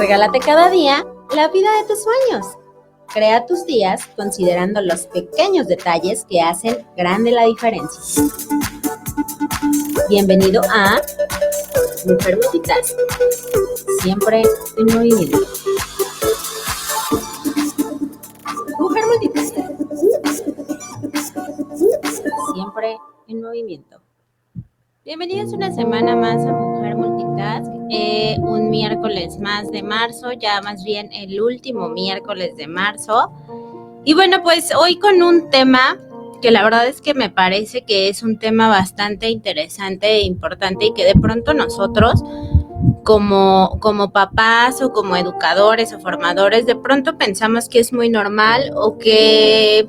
Regálate cada día la vida de tus sueños. Crea tus días considerando los pequeños detalles que hacen grande la diferencia. Bienvenido a Mujer Multitask, siempre en movimiento. Mujer Multitask, siempre en movimiento. Bienvenidos una semana más a Mujer Multitask, un miércoles más de marzo, ya más bien el último miércoles de marzo. Y bueno, pues hoy con un tema que la verdad es que me parece que es un tema bastante interesante e importante y que de pronto nosotros como papás o como educadores o formadores de pronto pensamos que es muy normal o que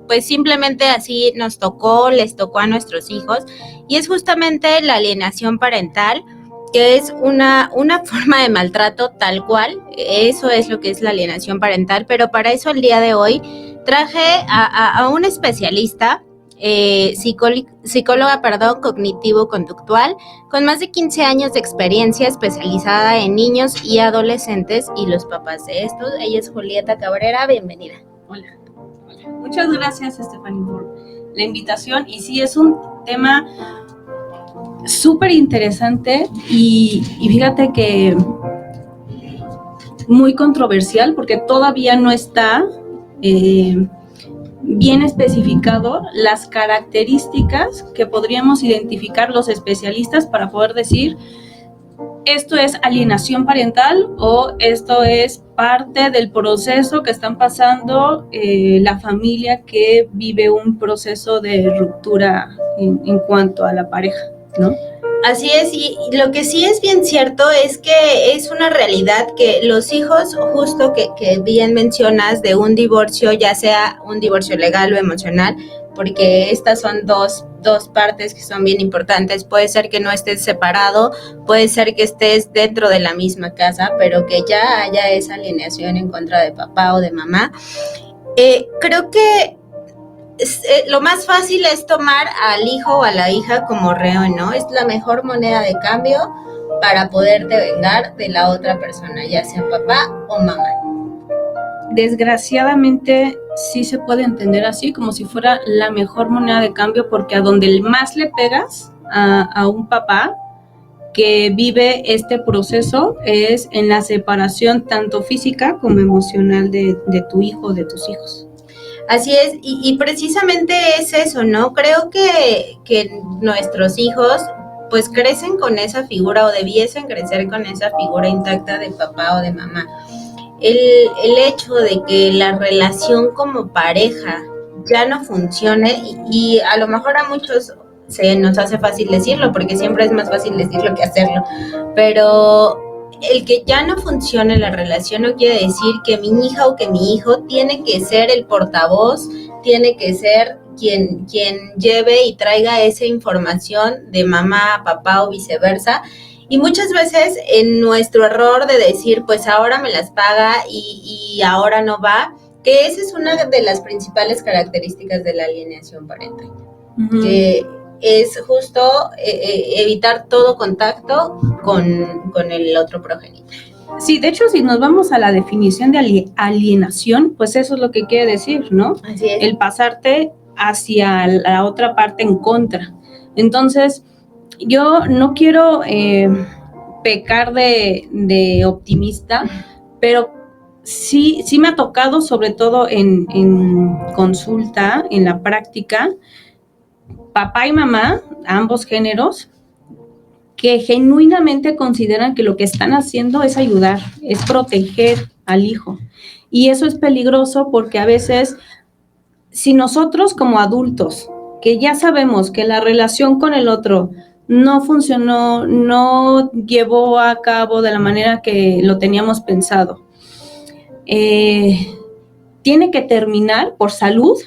pues simplemente así nos tocó, les tocó a nuestros hijos, y es justamente la alienación parental, que es una forma de maltrato tal cual. Eso es lo que es la alienación parental, pero para eso el día de hoy traje a un especialista, psicóloga cognitivo-conductual, con más de 15 años de experiencia especializada en niños y adolescentes y los papás de estos. Ella es Julieta Cabrera, bienvenida. Hola. Muchas gracias, Stephanie, por la invitación. Y sí, es un tema súper interesante y fíjate que muy controversial porque todavía no está bien especificado las características que podríamos identificar los especialistas para poder decir esto es alienación parental o esto es parte del proceso que están pasando la familia que vive un proceso de ruptura en cuanto a la pareja, ¿no? Así es, y lo que sí es bien cierto es que es una realidad que los hijos, justo que bien mencionas, de un divorcio, ya sea un divorcio legal o emocional, porque estas son dos partes que son bien importantes. Puede ser que no estés separado, puede ser que estés dentro de la misma casa, pero que ya haya esa alienación en contra de papá o de mamá. Creo que lo más fácil es tomar al hijo o a la hija como rehén, ¿no? Es la mejor moneda de cambio para poderte vengar de la otra persona, ya sea papá o mamá. Desgraciadamente sí se puede entender así, como si fuera la mejor moneda de cambio, porque a donde más le pegas a un papá que vive este proceso es en la separación tanto física como emocional de tu hijo o de tus hijos. Así es, y precisamente es eso, ¿no? Creo que nuestros hijos pues crecen con esa figura o debiesen crecer con esa figura intacta de papá o de mamá. El hecho de que la relación como pareja ya no funcione, y a lo mejor a muchos se nos hace fácil decirlo, porque siempre es más fácil decirlo que hacerlo, pero el que ya no funcione la relación no quiere decir que mi hija o que mi hijo tiene que ser el portavoz, tiene que ser quien lleve y traiga esa información de mamá a papá o viceversa. Y muchas veces en nuestro error de decir, pues ahora me las paga y ahora no va, que esa es una de las principales características de la alienación parental. Uh-huh. Que es justo evitar todo contacto con el otro progenitor. Sí, de hecho, si nos vamos a la definición de alienación, pues eso es lo que quiere decir, ¿no? Así es. El pasarte hacia la otra parte en contra. Entonces, yo no quiero pecar de optimista, pero sí me ha tocado, sobre todo en consulta, en la práctica, papá y mamá, ambos géneros, que genuinamente consideran que lo que están haciendo es ayudar, es proteger al hijo. Y eso es peligroso porque a veces, si nosotros como adultos, que ya sabemos que la relación con el otro no funcionó, no llevó a cabo de la manera que lo teníamos pensado, tiene que terminar por salud,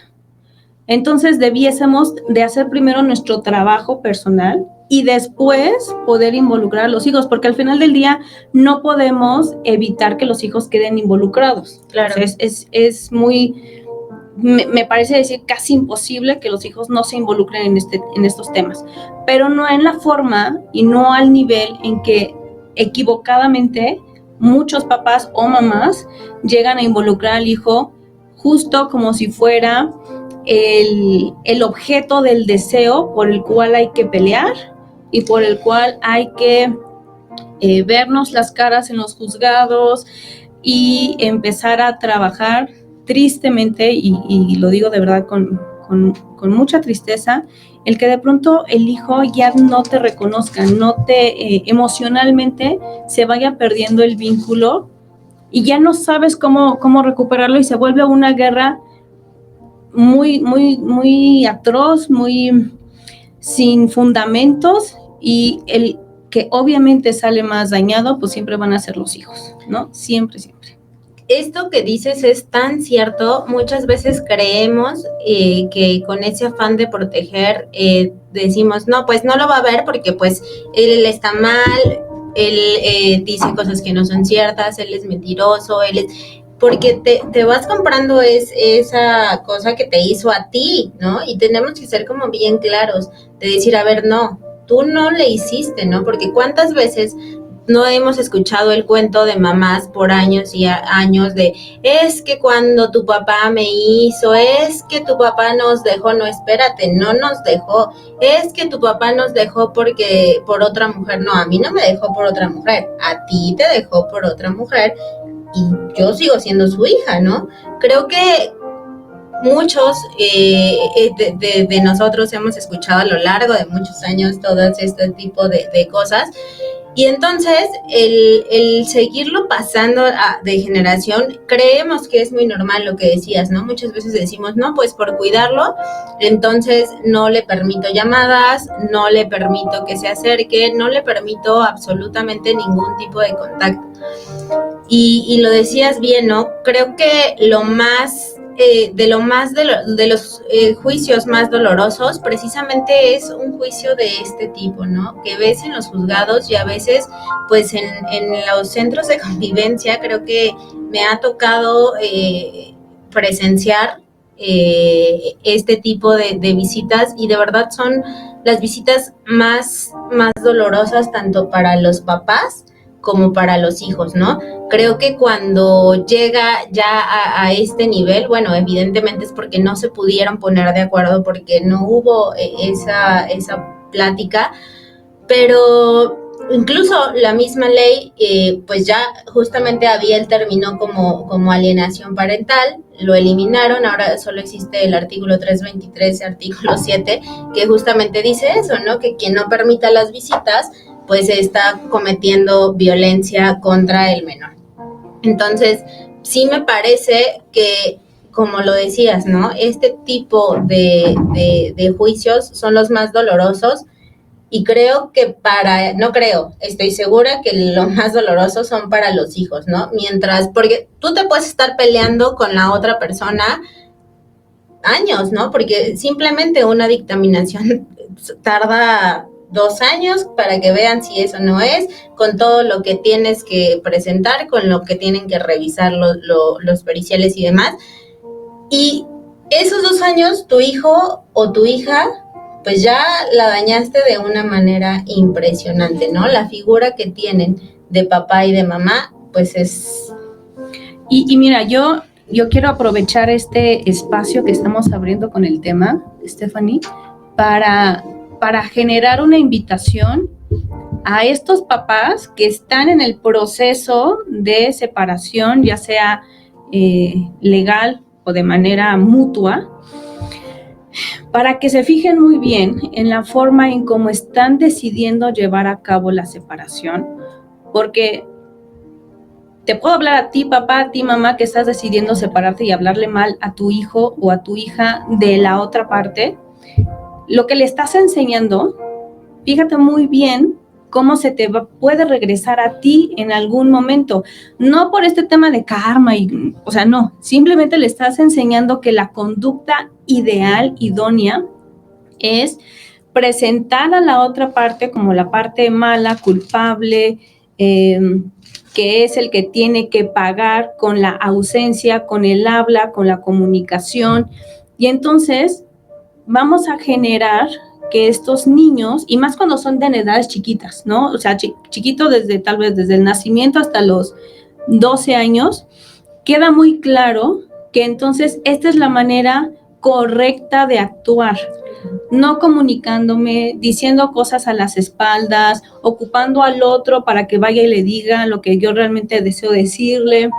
entonces debiésemos de hacer primero nuestro trabajo personal y después poder involucrar a los hijos, porque al final del día no podemos evitar que los hijos queden involucrados. Claro. O sea, es muy, me parece decir casi imposible que los hijos no se involucren en estos temas, pero no en la forma y no al nivel en que equivocadamente muchos papás o mamás llegan a involucrar al hijo justo como si fuera el objeto del deseo por el cual hay que pelear y por el cual hay que vernos las caras en los juzgados y empezar a trabajar tristemente, y lo digo de verdad con mucha tristeza, el que de pronto el hijo ya no te reconozca, no te emocionalmente se vaya perdiendo el vínculo y ya no sabes cómo recuperarlo y se vuelve una guerra muy atroz, muy sin fundamentos, y el que obviamente sale más dañado, pues siempre van a ser los hijos, ¿no? Siempre. Esto que dices es tan cierto. Muchas veces creemos que con ese afán de proteger decimos, no, pues no lo va a ver porque pues él está mal, él dice cosas que no son ciertas, él es mentiroso, él es... Porque te vas comprando esa cosa que te hizo a ti, ¿no? Y tenemos que ser como bien claros de decir, a ver, no, tú no le hiciste, ¿no? Porque cuántas veces no hemos escuchado el cuento de mamás por años y años de, es que cuando tu papá me hizo, es que tu papá nos dejó, no, espérate, no nos dejó, es que tu papá nos dejó porque por otra mujer, no, a mí no me dejó por otra mujer, a ti te dejó por otra mujer y yo sigo siendo su hija, ¿no? Creo que muchos de nosotros hemos escuchado a lo largo de muchos años todo este tipo de cosas. Y entonces, el seguirlo pasando de generación, creemos que es muy normal lo que decías, ¿no? Muchas veces decimos, no, pues por cuidarlo, entonces no le permito llamadas, no le permito que se acerque, no le permito absolutamente ningún tipo de contacto. Y lo decías bien, ¿no? Creo que lo más... de los juicios más dolorosos precisamente es un juicio de este tipo, ¿no? Que ves en los juzgados y a veces pues en los centros de convivencia creo que me ha tocado presenciar este tipo de visitas y de verdad son las visitas más dolorosas tanto para los papás como para los hijos, ¿no? Creo que cuando llega ya a este nivel, bueno, evidentemente es porque no se pudieron poner de acuerdo, porque no hubo esa plática, pero incluso la misma ley, pues ya justamente había el término como alienación parental, lo eliminaron, ahora solo existe el artículo 323 y artículo 7, que justamente dice eso, ¿no? Que quien no permita las visitas, pues está cometiendo violencia contra el menor. Entonces, sí me parece que, como lo decías, ¿no? Este tipo de juicios son los más dolorosos y creo que estoy segura que lo más doloroso son para los hijos, ¿no? Mientras, porque tú te puedes estar peleando con la otra persona años, ¿no? Porque simplemente una dictaminación tarda 2 años para que vean si eso no es, con todo lo que tienes que presentar, con lo que tienen que revisar los periciales y demás. Y esos 2 años, tu hijo o tu hija, pues ya la dañaste de una manera impresionante, ¿no? La figura que tienen de papá y de mamá, pues es... Y mira, yo quiero aprovechar este espacio que estamos abriendo con el tema, Stephanie, para generar una invitación a estos papás que están en el proceso de separación, ya sea legal o de manera mutua, para que se fijen muy bien en la forma en cómo están decidiendo llevar a cabo la separación, porque te puedo hablar a ti, papá, a ti, mamá, que estás decidiendo separarte y hablarle mal a tu hijo o a tu hija de la otra parte. Lo que le estás enseñando, fíjate muy bien cómo se te puede regresar a ti en algún momento. No por este tema de karma, no, simplemente le estás enseñando que la conducta ideal, idónea, es presentar a la otra parte como la parte mala, culpable, que es el que tiene que pagar con la ausencia, con el habla, con la comunicación. Y entonces vamos a generar que estos niños, y más cuando son de edades chiquitas, ¿no? O sea, chiquito tal vez desde el nacimiento hasta los 12 años, queda muy claro que entonces esta es la manera correcta de actuar. No comunicándome, diciendo cosas a las espaldas, ocupando al otro para que vaya y le diga lo que yo realmente deseo decirle.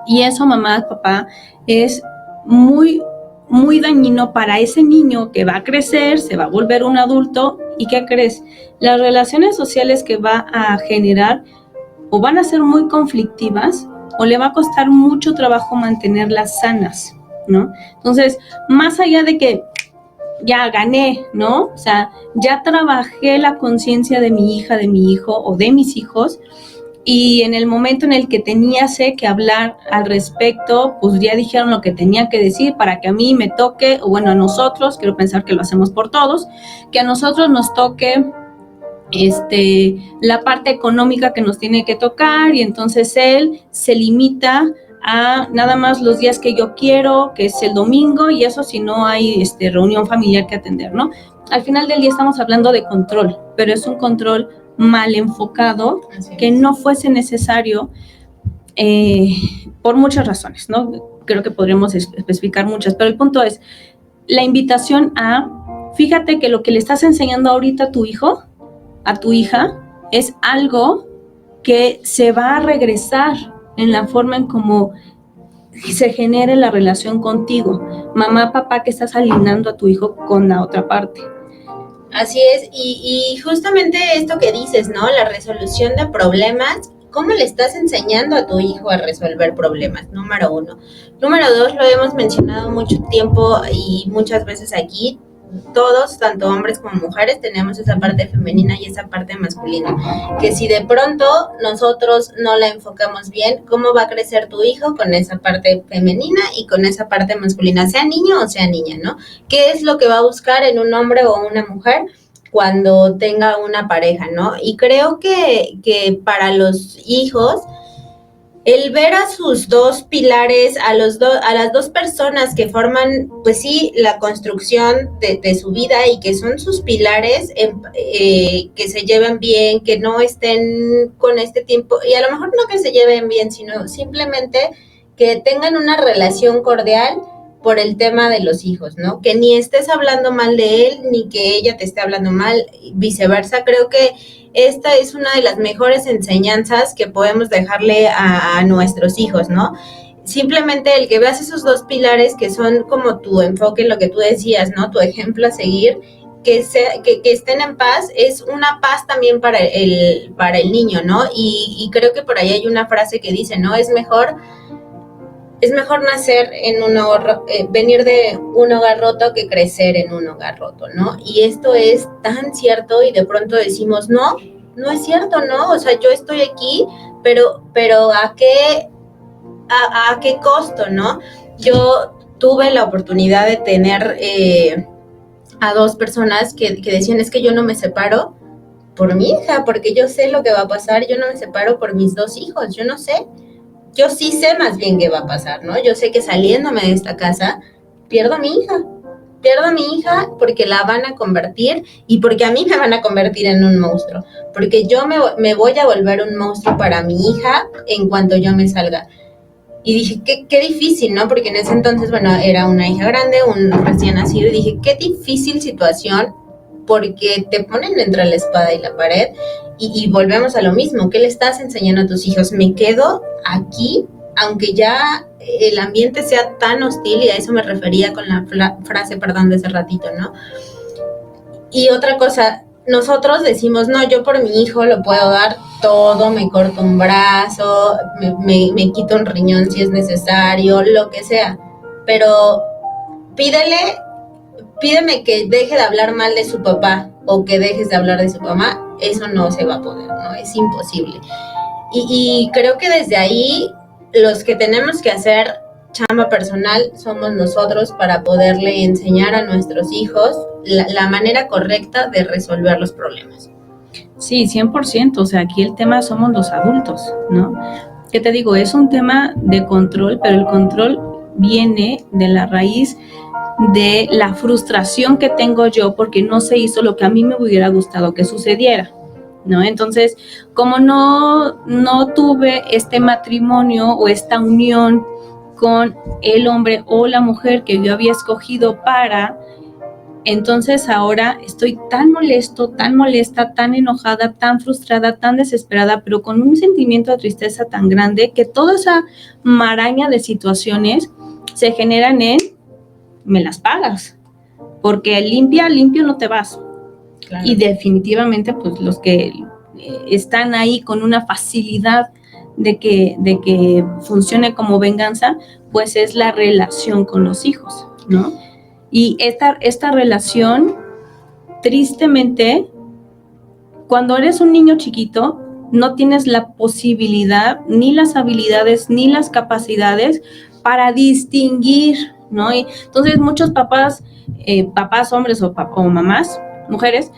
Y eso, mamá, papá, es muy, muy dañino para ese niño que va a crecer, se va a volver un adulto. ¿Y qué crees? Las relaciones sociales que va a generar o van a ser muy conflictivas o le va a costar mucho trabajo mantenerlas sanas, ¿no? Entonces, más allá de que ya gané, ¿no? O sea, ya trabajé la conciencia de mi hija, de mi hijo o de mis hijos, y en el momento en el que tenía que hablar al respecto, pues ya dijeron lo que tenía que decir para que a mí me toque, o bueno, a nosotros, quiero pensar que lo hacemos por todos, que a nosotros nos toque la parte económica que nos tiene que tocar, y entonces él se limita a nada más los días que yo quiero, que es el domingo, y eso si no hay reunión familiar que atender, ¿no? Al final del día estamos hablando de control, pero es un control mal enfocado, que no fuese necesario por muchas razones, ¿no? Creo que podríamos especificar muchas, pero el punto es la invitación a, fíjate que lo que le estás enseñando ahorita a tu hijo, a tu hija, es algo que se va a regresar en la forma en cómo se genere la relación contigo. Mamá, papá, que estás alineando a tu hijo con la otra parte. Así es, y justamente esto que dices, ¿no? La resolución de problemas, ¿cómo le estás enseñando a tu hijo a resolver problemas? Número 1. Número 2, lo hemos mencionado mucho tiempo y muchas veces aquí, todos, tanto hombres como mujeres, tenemos esa parte femenina y esa parte masculina, que si de pronto nosotros no la enfocamos bien, ¿cómo va a crecer tu hijo con esa parte femenina y con esa parte masculina, sea niño o sea niña, ¿no? ¿Qué es lo que va a buscar en un hombre o una mujer cuando tenga una pareja, ¿no? Y creo que para los hijos, el ver a sus dos pilares, a las dos personas que forman, pues sí, la construcción de su vida y que son sus pilares, que se lleven bien, que no estén con este tiempo, y a lo mejor no que se lleven bien, sino simplemente que tengan una relación cordial por el tema de los hijos, ¿no? Que ni estés hablando mal de él, ni que ella te esté hablando mal, viceversa. Creo que esta es una de las mejores enseñanzas que podemos dejarle a nuestros hijos, ¿no? Simplemente el que veas esos dos pilares que son como tu enfoque, lo que tú decías, ¿no? Tu ejemplo a seguir, que estén en paz, es una paz también para el niño, ¿no? Y creo que por ahí hay una frase que dice, ¿no? Es mejor nacer en venir de un hogar roto que crecer en un hogar roto, ¿no? Y esto es tan cierto, y de pronto decimos, no es cierto, ¿no? O sea, yo estoy aquí, pero ¿a qué costo, no? Yo tuve la oportunidad de tener a dos personas que decían, es que yo no me separo por mi hija, porque yo sé lo que va a pasar, yo no me separo por mis dos hijos, yo no sé. Yo sí sé más bien qué va a pasar, ¿no? Yo sé que saliéndome de esta casa, pierdo a mi hija porque la van a convertir y porque a mí me van a convertir en un monstruo, porque yo me voy a volver un monstruo para mi hija en cuanto yo me salga. Y dije, qué difícil, ¿no? Porque en ese entonces, bueno, era una hija grande, un recién nacido, y dije, qué difícil situación, porque te ponen entre la espada y la pared. Y volvemos a lo mismo, ¿qué le estás enseñando a tus hijos? Me quedo aquí, aunque ya el ambiente sea tan hostil, y a eso me refería con la frase, perdón, de ese ratito, ¿no? Y otra cosa, nosotros decimos, no, yo por mi hijo lo puedo dar todo, me corto un brazo, me quito un riñón si es necesario, lo que sea, pero pídeme que deje de hablar mal de su papá o que dejes de hablar de su mamá, eso no se va a poder, ¿no? Es imposible. Y creo que desde ahí los que tenemos que hacer chamba personal somos nosotros para poderle enseñar a nuestros hijos la manera correcta de resolver los problemas. Sí, 100%, o sea, aquí el tema somos los adultos, ¿no? ¿Qué te digo? Es un tema de control, pero el control viene de la raíz de la frustración que tengo yo porque no se hizo lo que a mí me hubiera gustado que sucediera, ¿no? Entonces, como no tuve este matrimonio o esta unión con el hombre o la mujer que yo había escogido entonces ahora estoy tan molesto, tan molesta, tan enojada, tan frustrada, tan desesperada, pero con un sentimiento de tristeza tan grande que toda esa maraña de situaciones se generan en me las pagas, porque limpio no te vas. Claro. Y definitivamente pues los que están ahí con una facilidad de que funcione como venganza, pues es la relación con los hijos, ¿no? Y esta relación, tristemente, cuando eres un niño chiquito, no tienes la posibilidad, ni las habilidades, ni las capacidades para distinguir, ¿no? Y entonces muchos papás hombres o mamás, mujeres,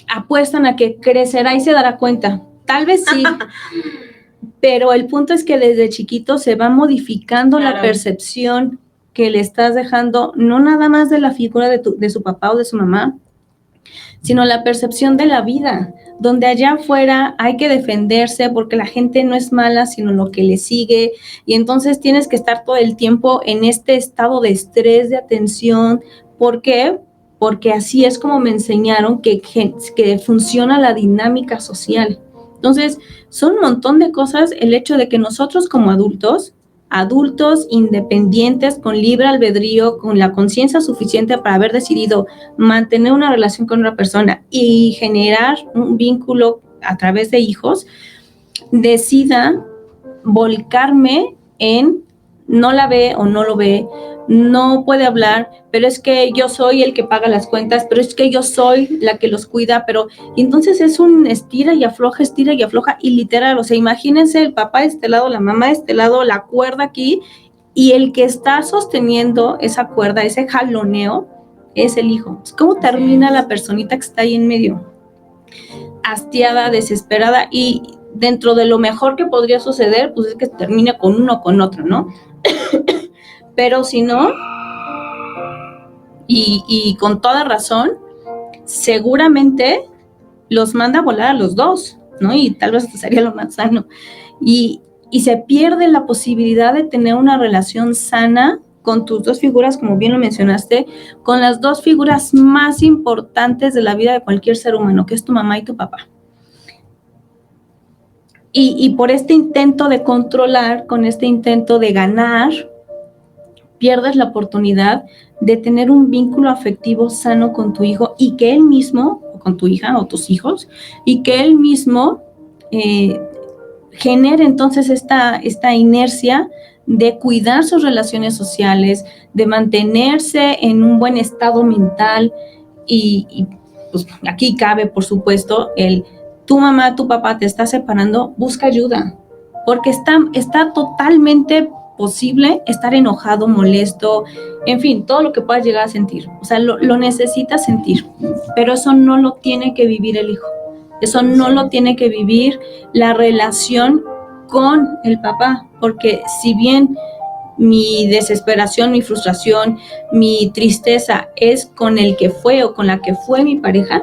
apuestan a que crecerá y se dará cuenta. Tal vez sí, pero el punto es que desde chiquito se va modificando la percepción que le estás dejando, no nada más de la figura de su papá o de su mamá, sino la percepción de la vida, donde allá afuera hay que defenderse porque la gente no es mala, sino lo que le sigue, y entonces tienes que estar todo el tiempo en este estado de estrés, de atención. ¿Por qué? Porque así es como me enseñaron que funciona la dinámica social. Entonces, son un montón de cosas el hecho de que nosotros como adultos independientes, con libre albedrío, con la conciencia suficiente para haber decidido mantener una relación con una persona y generar un vínculo a través de hijos, decida volcarme en no la ve o no lo ve, no puede hablar, pero es que yo soy el que paga las cuentas, pero es que yo soy la que los cuida, y entonces es un estira y afloja, y literal, o sea, imagínense el papá de este lado, la mamá de este lado, la cuerda aquí, y el que está sosteniendo esa cuerda, ese jaloneo, es el hijo. ¿Cómo termina la personita que está ahí en medio? Hastiada, desesperada, y dentro de lo mejor que podría suceder, pues es que termine con uno o con otro, ¿no? Pero si no, y con toda razón, seguramente los manda a volar a los dos, ¿no? Y tal vez sería lo más sano. Y se pierde la posibilidad de tener una relación sana con tus dos figuras, como bien lo mencionaste, con las dos figuras más importantes de la vida de cualquier ser humano, que es tu mamá y tu papá. Y por este intento de controlar, con este intento de ganar, pierdes la oportunidad de tener un vínculo afectivo sano con tu hijo y que él mismo, o con tu hija o tus hijos, y que él mismo genere entonces esta inercia de cuidar sus relaciones sociales, de mantenerse en un buen estado mental y pues aquí cabe, por supuesto, tu mamá, tu papá te está separando, busca ayuda, porque está totalmente posible estar enojado, molesto, en fin, todo lo que puedas llegar a sentir. O sea, lo necesitas sentir, pero eso no lo tiene que vivir el hijo. Eso no lo tiene que vivir la relación con el papá, porque si bien mi desesperación, mi frustración, mi tristeza es con el que fue o con la que fue mi pareja,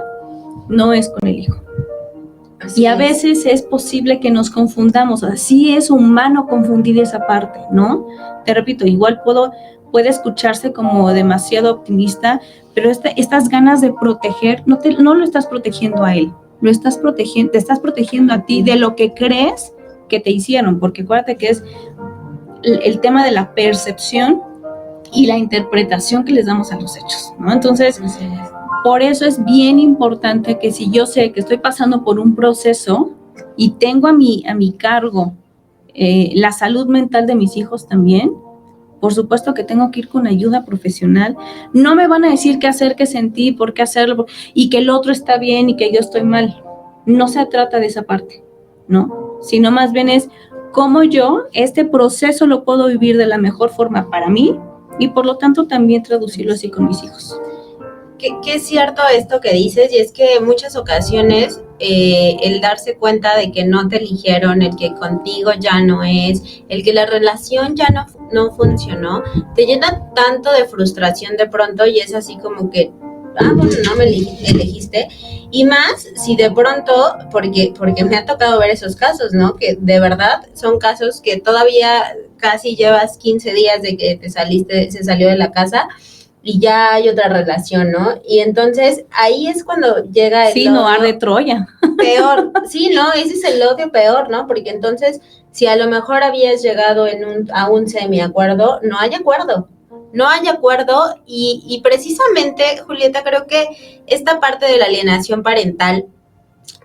no es con el hijo. Y a veces es posible que nos confundamos, así es humano confundir esa parte, ¿no? Te repito, igual puede escucharse como demasiado optimista, pero estas ganas de proteger, no lo estás protegiendo a él, te estás protegiendo a ti de lo que crees que te hicieron, porque acuérdate que es el tema de la percepción y la interpretación que les damos a los hechos, ¿no? Entonces, por eso es bien importante que si yo sé que estoy pasando por un proceso y tengo a mi cargo la salud mental de mis hijos también, por supuesto que tengo que ir con ayuda profesional. No me van a decir qué hacer, qué sentir, por qué hacerlo, y que el otro está bien y que yo estoy mal. No se trata de esa parte, ¿no? Sino más bien es cómo yo este proceso lo puedo vivir de la mejor forma para mí y por lo tanto también traducirlo así con mis hijos. que es cierto esto que dices, y es que en muchas ocasiones el darse cuenta de que no te eligieron, el que contigo ya no es, el que la relación ya no funcionó, te llena tanto de frustración de pronto y es así como que, bueno, no me elegiste. Y más si de pronto, porque me ha tocado ver esos casos, ¿no? Que de verdad son casos que todavía casi llevas 15 días de que se salió de la casa y ya hay otra relación, ¿no? Y entonces ahí es cuando llega el sí, odio. No arde Troya. Peor, sí, ¿no? Ese es el odio peor, ¿no? Porque entonces, si a lo mejor habías llegado a un semiacuerdo, no hay acuerdo. No hay acuerdo y precisamente, Julieta, creo que esta parte de la alienación parental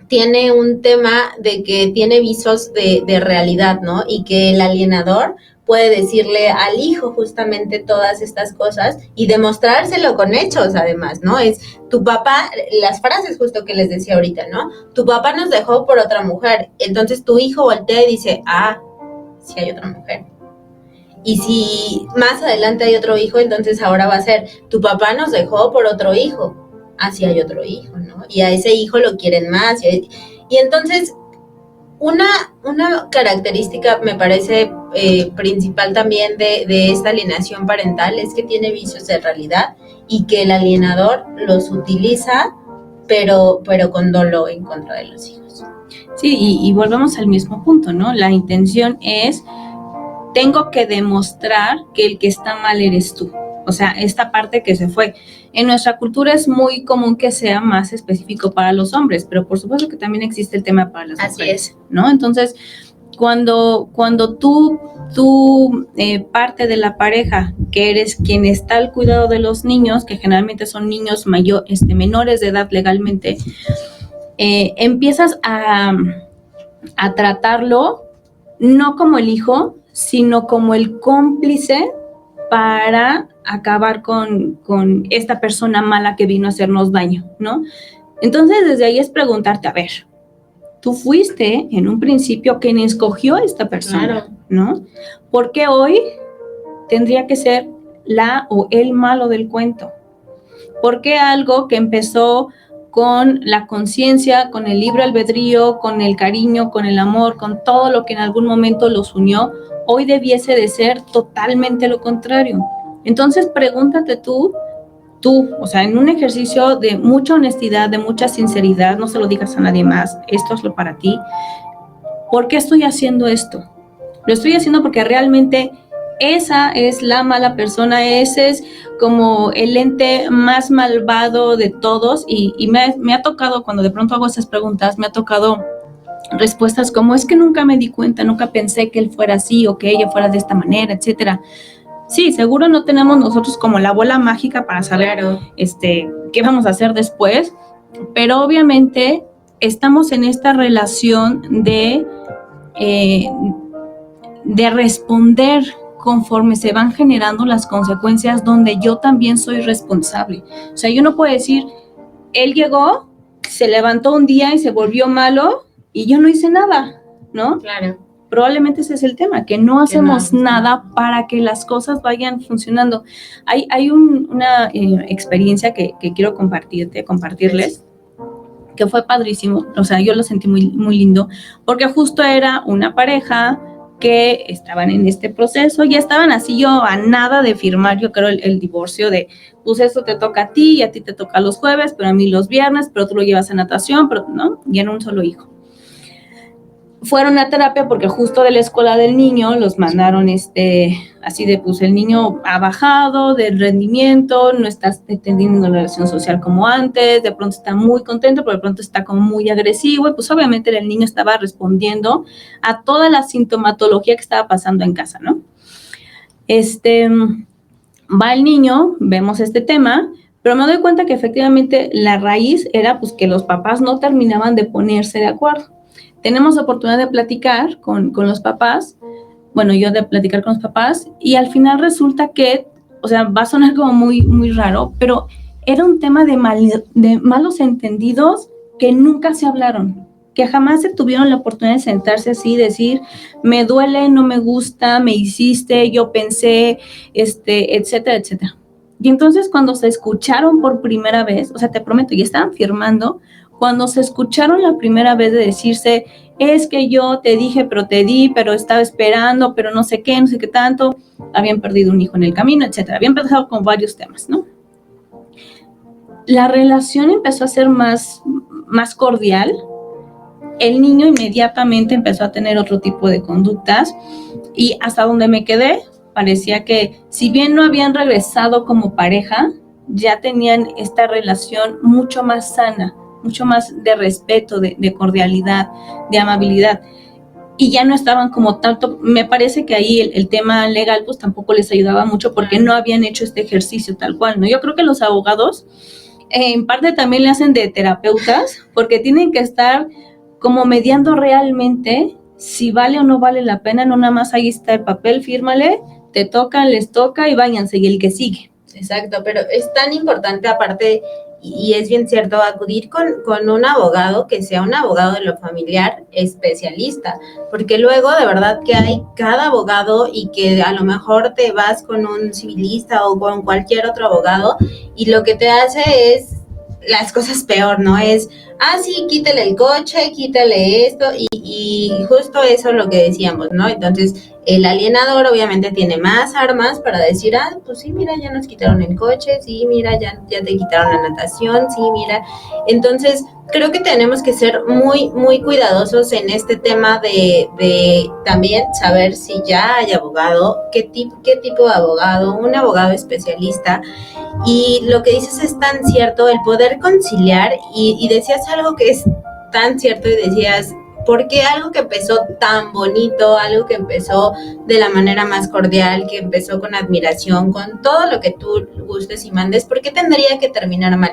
tiene un tema de que tiene visos de realidad, ¿no? Y que el alienador puede decirle al hijo justamente todas estas cosas y demostrárselo con hechos, además, ¿no? Es tu papá, las frases justo que les decía ahorita, ¿no? Tu papá nos dejó por otra mujer. Entonces tu hijo voltea y dice, sí hay otra mujer. Y si más adelante hay otro hijo, entonces ahora va a ser, tu papá nos dejó por otro hijo. Así hay otro hijo, ¿no? Y a ese hijo lo quieren más. Y entonces, una característica me parece principal también de esta alienación parental es que tiene vicios de realidad y que el alienador los utiliza, pero con dolo en contra de los hijos. Sí, y volvemos al mismo punto, ¿no? La intención es, tengo que demostrar que el que está mal eres tú. O sea, esta parte que se fue. En nuestra cultura es muy común que sea más específico para los hombres, pero por supuesto que también existe el tema para las mujeres. Así es. ¿No? Entonces, cuando tú parte de la pareja, que eres quien está al cuidado de los niños, que generalmente son niños menores de edad legalmente, empiezas a tratarlo no como el hijo, sino como el cómplice para acabar con esta persona mala que vino a hacernos daño, ¿no? Entonces, desde ahí es preguntarte, a ver, tú fuiste en un principio quien escogió a esta persona, claro, ¿no? ¿Por qué hoy tendría que ser la o el malo del cuento? ¿Por qué algo que empezó con la conciencia, con el libre albedrío, con el cariño, con el amor, con todo lo que en algún momento los unió, hoy debiese de ser totalmente lo contrario? Entonces pregúntate tú, o sea, en un ejercicio de mucha honestidad, de mucha sinceridad, no se lo digas a nadie más, esto es lo para ti. ¿Por qué estoy haciendo esto? Lo estoy haciendo porque realmente esa es la mala persona, ese es como el ente más malvado de todos y me ha tocado, cuando de pronto hago esas preguntas, me ha tocado respuestas como, es que nunca me di cuenta, nunca pensé que él fuera así o que ella fuera de esta manera, etcétera. Sí, seguro no tenemos nosotros como la bola mágica para saber, claro, qué vamos a hacer después, pero obviamente estamos en esta relación de responder conforme se van generando las consecuencias, donde yo también soy responsable. O sea, yo no puedo decir, él llegó, se levantó un día y se volvió malo y yo no hice nada, ¿no? Claro. Probablemente ese es el tema, que no hacemos nada para que las cosas vayan funcionando. Hay una experiencia que quiero compartirles, que fue padrísimo. O sea, yo lo sentí muy, muy lindo, porque justo era una pareja que estaban en este proceso, ya estaban así, yo a nada de firmar, yo creo, el divorcio de, pues eso te toca a ti y a ti te toca los jueves, pero a mí los viernes, pero tú lo llevas a natación, pero no, y en un solo hijo. Fueron a terapia porque justo de la escuela del niño los mandaron así de, pues el niño ha bajado del rendimiento, no está teniendo una relación social como antes, de pronto está muy contento, pero de pronto está como muy agresivo, y pues obviamente el niño estaba respondiendo a toda la sintomatología que estaba pasando en casa, ¿no? Va el niño, vemos este tema, pero me doy cuenta que efectivamente la raíz era pues que los papás no terminaban de ponerse de acuerdo. Tenemos la oportunidad de platicar con los papás, bueno, yo de platicar con los papás, y al final resulta que, o sea, va a sonar como muy, muy raro, pero era un tema de malos entendidos que nunca se hablaron, que jamás se tuvieron la oportunidad de sentarse así y decir, me duele, no me gusta, me hiciste, yo pensé, etcétera, etcétera. Y entonces cuando se escucharon por primera vez, o sea, te prometo, y estaban firmando, cuando se escucharon la primera vez de decirse, es que yo te dije, pero te di, pero estaba esperando, pero no sé qué tanto, habían perdido un hijo en el camino, etcétera. Habían empezado con varios temas, ¿no? La relación empezó a ser más cordial. El niño inmediatamente empezó a tener otro tipo de conductas y hasta donde me quedé, parecía que si bien no habían regresado como pareja, ya tenían esta relación mucho más sana, mucho más de respeto, de cordialidad, de amabilidad. Y ya no estaban como tanto, me parece que ahí el tema legal pues tampoco les ayudaba mucho porque no habían hecho este ejercicio tal cual, ¿no? Yo creo que los abogados en parte también le hacen de terapeutas porque tienen que estar como mediando realmente si vale o no vale la pena, no nada más ahí está el papel, fírmale, te tocan, les toca y váyanse y el que sigue. Exacto, pero es tan importante aparte, y es bien cierto, acudir con un abogado que sea un abogado de lo familiar especialista, porque luego de verdad que hay cada abogado y que a lo mejor te vas con un civilista o con cualquier otro abogado y lo que te hace es las cosas peor, ¿no? Es, sí, quítale el coche, quítale esto, y justo eso es lo que decíamos, ¿no? Entonces, el alienador obviamente tiene más armas para decir, pues sí, mira, ya nos quitaron el coche, sí, mira, ya te quitaron la natación, sí, mira. Entonces, creo que tenemos que ser muy, muy cuidadosos en este tema de también saber si ya hay abogado, qué tipo de abogado, un abogado especialista. Y lo que dices es tan cierto, el poder conciliar, y decías algo que es tan cierto y decías, ¿por qué algo que empezó tan bonito, algo que empezó de la manera más cordial, que empezó con admiración, con todo lo que tú gustes y mandes, por qué tendría que terminar mal?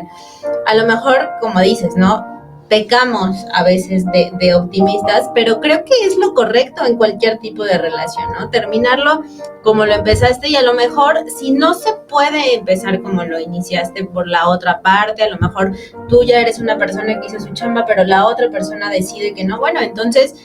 A lo mejor, como dices, ¿no? Pecamos a veces de optimistas, pero creo que es lo correcto en cualquier tipo de relación, ¿no? Terminarlo como lo empezaste y a lo mejor si no se puede empezar como lo iniciaste por la otra parte, a lo mejor tú ya eres una persona que hizo su chamba, pero la otra persona decide que no, bueno, entonces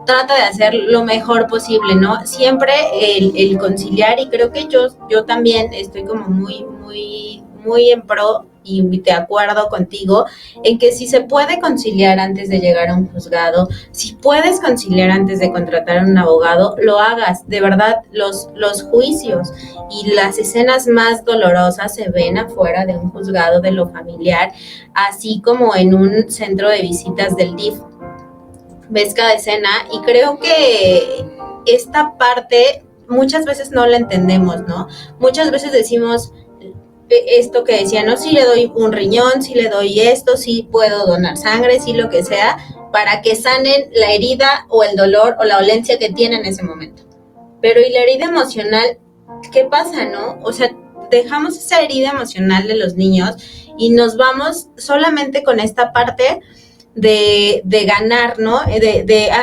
trata de hacer lo mejor posible, ¿no? Siempre el conciliar, y creo que yo también estoy como muy, muy, muy en pro y de acuerdo contigo en que si se puede conciliar antes de llegar a un juzgado, si puedes conciliar antes de contratar a un abogado, lo hagas. De verdad, los juicios y las escenas más dolorosas se ven afuera de un juzgado de lo familiar, así como en un centro de visitas del DIF. Ves cada escena y creo que esta parte muchas veces no la entendemos, ¿no? Muchas veces decimos esto que decía, no, sí le doy un riñón, sí le doy esto, sí puedo donar sangre, sí lo que sea, para que sanen la herida o el dolor o la dolencia que tiene en ese momento. Pero ¿y la herida emocional? ¿Qué pasa, no? O sea, dejamos esa herida emocional de los niños y nos vamos solamente con esta parte de ganar, ¿no?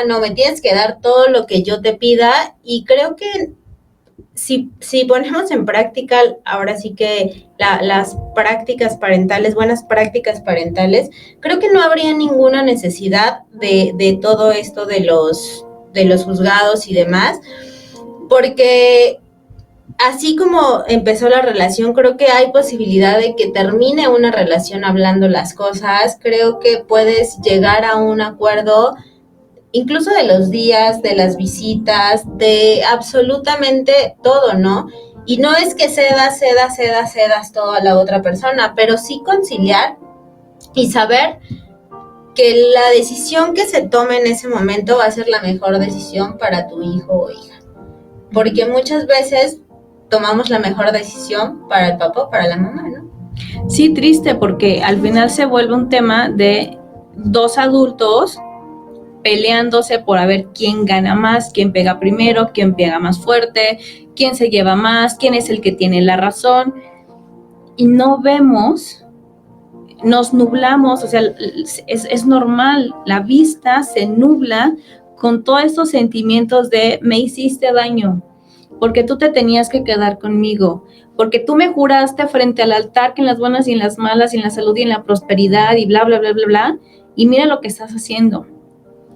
No, me tienes que dar todo lo que yo te pida, y creo que si ponemos en práctica, ahora sí que las prácticas parentales, buenas prácticas parentales, creo que no habría ninguna necesidad de todo esto de los juzgados y demás, porque así como empezó la relación, creo que hay posibilidad de que termine una relación hablando las cosas. Creo que puedes llegar a un acuerdo incluso de los días, de las visitas, de absolutamente todo, ¿no? Y no es que cedas todo a la otra persona, pero sí conciliar y saber que la decisión que se tome en ese momento va a ser la mejor decisión para tu hijo o hija. Porque muchas veces tomamos la mejor decisión para el papá o para la mamá, ¿no? Sí, triste, porque al final se vuelve un tema de dos adultos peleándose por a ver quién gana más, quién pega primero, quién pega más fuerte, quién se lleva más, quién es el que tiene la razón. Y no vemos, nos nublamos, o sea, es normal, la vista se nubla con todos estos sentimientos de me hiciste daño, porque tú te tenías que quedar conmigo, porque tú me juraste frente al altar que en las buenas y en las malas, y en la salud y en la prosperidad, y bla, bla, bla, bla, bla, y mira lo que estás haciendo.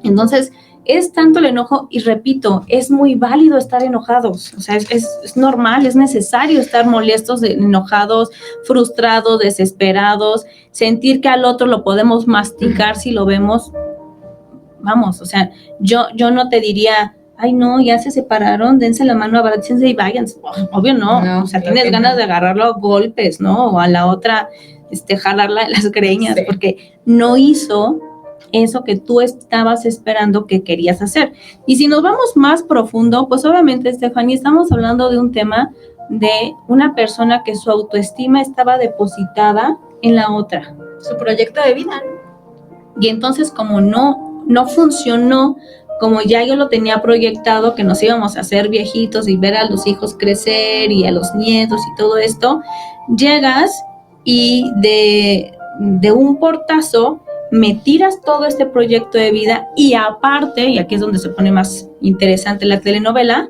Entonces, es tanto el enojo, y repito, es muy válido estar enojados, o sea, es normal, es necesario estar molestos, enojados, frustrados, desesperados, sentir que al otro lo podemos masticar si lo vemos, vamos, o sea, yo no te diría, ay no, ya se separaron, dense la mano, abrácense y vayan, obvio no, o sea, tienes ganas de agarrarlo a golpes, ¿no? O a la otra, jalarla de las greñas, sí, porque no hizo eso que tú estabas esperando que querías hacer. Y si nos vamos más profundo, pues obviamente, Stephanie, estamos hablando de un tema de una persona que su autoestima estaba depositada en la otra. Su proyecto de vida. Y entonces, como no funcionó como ya yo lo tenía proyectado, que nos íbamos a hacer viejitos y ver a los hijos crecer y a los nietos y todo esto, llegas y de un portazo me tiras todo este proyecto de vida y aparte, y aquí es donde se pone más interesante la telenovela,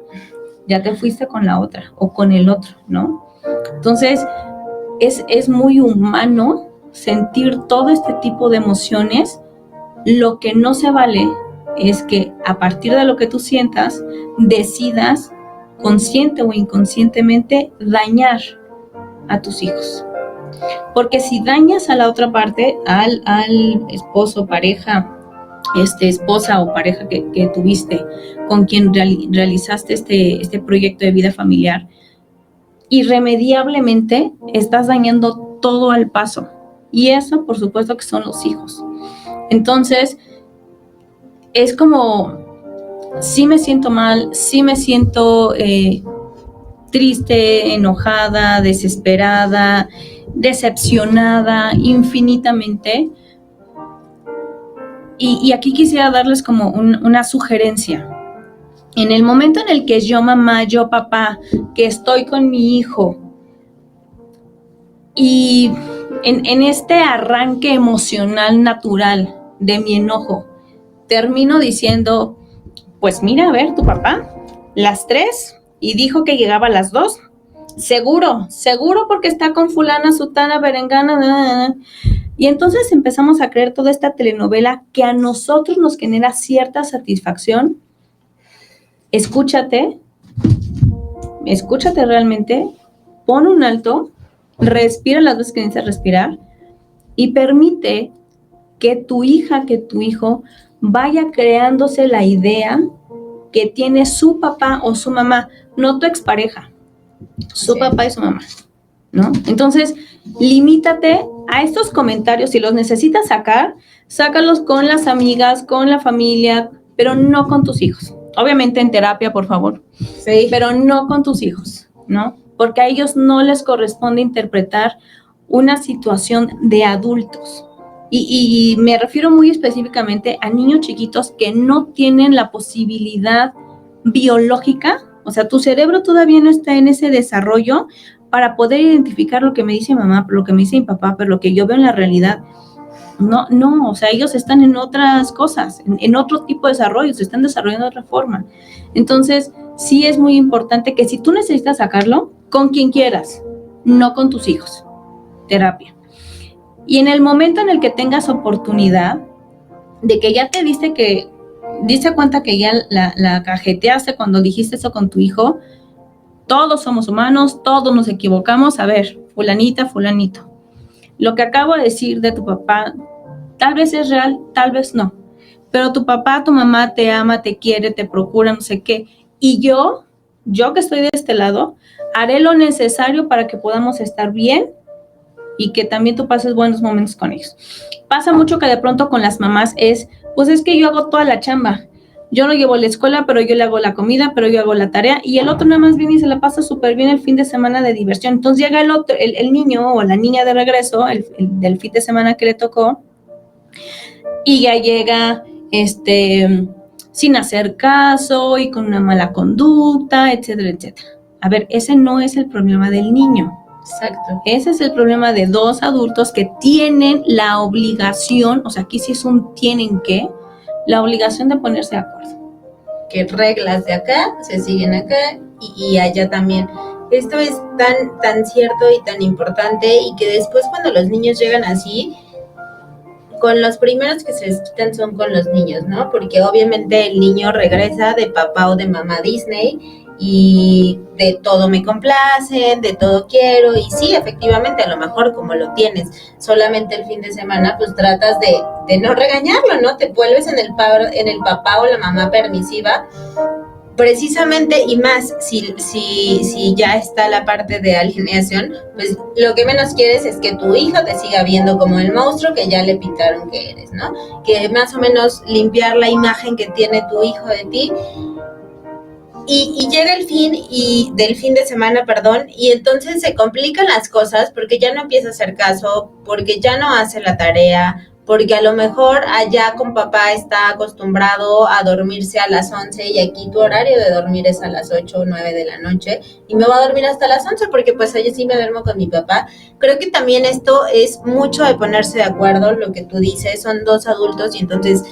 ya te fuiste con la otra o con el otro, ¿no? Entonces, es muy humano sentir todo este tipo de emociones. Lo que no se vale es que a partir de lo que tú sientas, decidas consciente o inconscientemente dañar a tus hijos. Porque si dañas a la otra parte, al esposo, pareja, esposa o pareja que tuviste, con quien realizaste este proyecto de vida familiar, irremediablemente estás dañando todo al paso. Y eso, por supuesto, que son los hijos. Entonces, es como, sí me siento mal, sí me siento triste, enojada, desesperada, decepcionada infinitamente. Y aquí quisiera darles como una sugerencia. En el momento en el que yo mamá, yo papá, que estoy con mi hijo y en este arranque emocional natural de mi enojo, termino diciendo, pues mira, a ver, tu papá, las 3 y dijo que llegaba a las 2. Seguro porque está con fulana, sutana, berengana. Y entonces empezamos a creer toda esta telenovela que a nosotros nos genera cierta satisfacción. Escúchate realmente, pon un alto, respira las veces que necesitas respirar y permite que tu hija, que tu hijo vaya creándose la idea que tiene su papá o su mamá, no tu expareja, su papá y su mamá, ¿no? Entonces, limítate a estos comentarios. Si los necesitas sacar, sácalos con las amigas, con la familia, pero no con tus hijos. Obviamente en terapia, por favor, sí, pero no con tus hijos, ¿no? Porque a ellos no les corresponde interpretar una situación de adultos. Y me refiero muy específicamente a niños chiquitos que no tienen la posibilidad biológica, o sea, tu cerebro todavía no está en ese desarrollo para poder identificar lo que me dice mamá, lo que me dice mi papá, pero lo que yo veo en la realidad. No, o sea, ellos están en otras cosas, en otro tipo de desarrollo, se están desarrollando de otra forma. Entonces, sí es muy importante que si tú necesitas sacarlo, con quien quieras, no con tus hijos. Terapia. Y en el momento en el que tengas oportunidad de que ya te diste cuenta que ya la cajeteaste cuando dijiste eso con tu hijo, todos somos humanos, todos nos equivocamos. A ver, fulanita, fulanito, lo que acabo de decir de tu papá, tal vez es real, tal vez no, pero tu papá, tu mamá te ama, te quiere, te procura, no sé qué, y yo que estoy de este lado, haré lo necesario para que podamos estar bien y que también tú pases buenos momentos con ellos. Pasa mucho que de pronto con las mamás pues es que yo hago toda la chamba. Yo lo llevo a la escuela, pero yo le hago la comida, pero yo hago la tarea, y el otro nada más viene y se la pasa súper bien el fin de semana de diversión. Entonces llega el niño o la niña de regreso, el del fin de semana que le tocó, y ya llega sin hacer caso y con una mala conducta, etcétera, etcétera. A ver, ese no es el problema del niño. Exacto. Ese es el problema de dos adultos que tienen la obligación, o sea, aquí sí es un tienen que, la obligación de ponerse de acuerdo. Que reglas de acá se siguen acá y allá también. Esto es tan cierto y tan importante, y que después cuando los niños llegan así, con los primeros que se les quitan son con los niños, ¿no? Porque obviamente el niño regresa de papá o de mamá Disney y de todo me complacen, de todo quiero, y sí, efectivamente, a lo mejor como lo tienes solamente el fin de semana, pues tratas de no regañarlo, ¿no? Te vuelves en el papá o la mamá permisiva, precisamente, y más si ya está la parte de alineación, pues lo que menos quieres es que tu hijo te siga viendo como el monstruo que ya le pintaron que eres, ¿no? Que más o menos limpiar la imagen que tiene tu hijo de ti. Y llega el del fin de semana, perdón, y entonces se complican las cosas porque ya no empieza a hacer caso, porque ya no hace la tarea, porque a lo mejor allá con papá está acostumbrado a dormirse a las 11 y aquí tu horario de dormir es a las 8 o 9 de la noche y me voy a dormir hasta las 11 porque pues allí sí me duermo con mi papá. Creo que también esto es mucho de ponerse de acuerdo, lo que tú dices, son dos adultos y entonces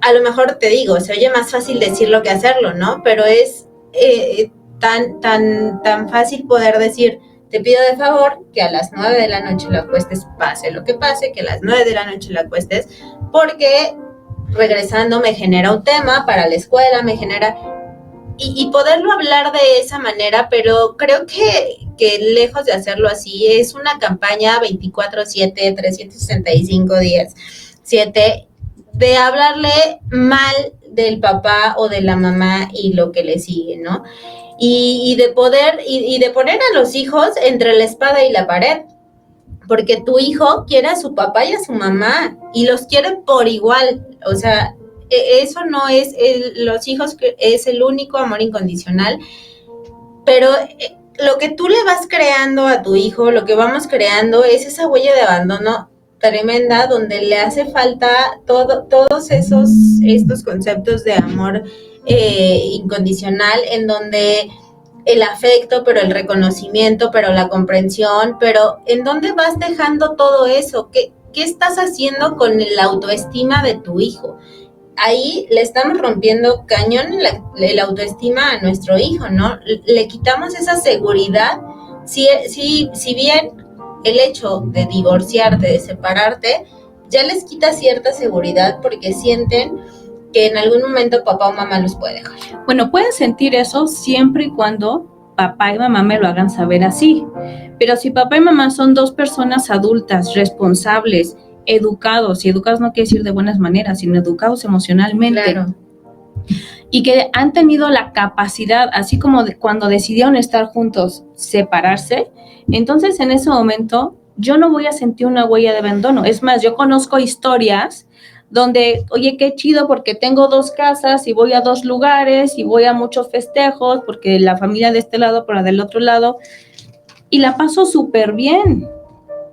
a lo mejor te digo, se oye más fácil decirlo que hacerlo, ¿no? Pero es tan fácil poder decir, te pido de favor que a las 9 de la noche lo acuestes, pase lo que pase, que a las 9 de la noche lo acuestes, porque regresando me genera un tema para la escuela, me genera... Y poderlo hablar de esa manera, pero creo que lejos de hacerlo así, es una campaña 24/7, 365 días, 7, de hablarle mal del papá o de la mamá y lo que le sigue, ¿no? Y de poder, y de poner a los hijos entre la espada y la pared, porque tu hijo quiere a su papá y a su mamá, y los quiere por igual, o sea, eso no es, los hijos es el único amor incondicional, pero lo que tú le vas creando a tu hijo, lo que vamos creando es esa huella de abandono tremenda donde le hace falta todos estos conceptos de amor incondicional, en donde el afecto, pero el reconocimiento, pero la comprensión, pero ¿en dónde vas dejando todo eso? ¿Qué estás haciendo con la autoestima de tu hijo? Ahí le estamos rompiendo cañón la autoestima a nuestro hijo, ¿no? Le quitamos esa seguridad. Si bien el hecho de divorciarte, de separarte, ya les quita cierta seguridad porque sienten que en algún momento papá o mamá los puede dejar. Bueno, pueden sentir eso siempre y cuando papá y mamá me lo hagan saber así. Pero si papá y mamá son dos personas adultas, responsables, educados, y educados no quiere decir de buenas maneras, sino educados emocionalmente. Claro. Y que han tenido la capacidad, así como cuando decidieron estar juntos, separarse, entonces en ese momento yo no voy a sentir una huella de abandono. Es más, yo conozco historias donde, oye, qué chido porque tengo 2 casas y voy a 2 lugares y voy a muchos festejos porque la familia de este lado, pero del otro lado, y la paso súper bien,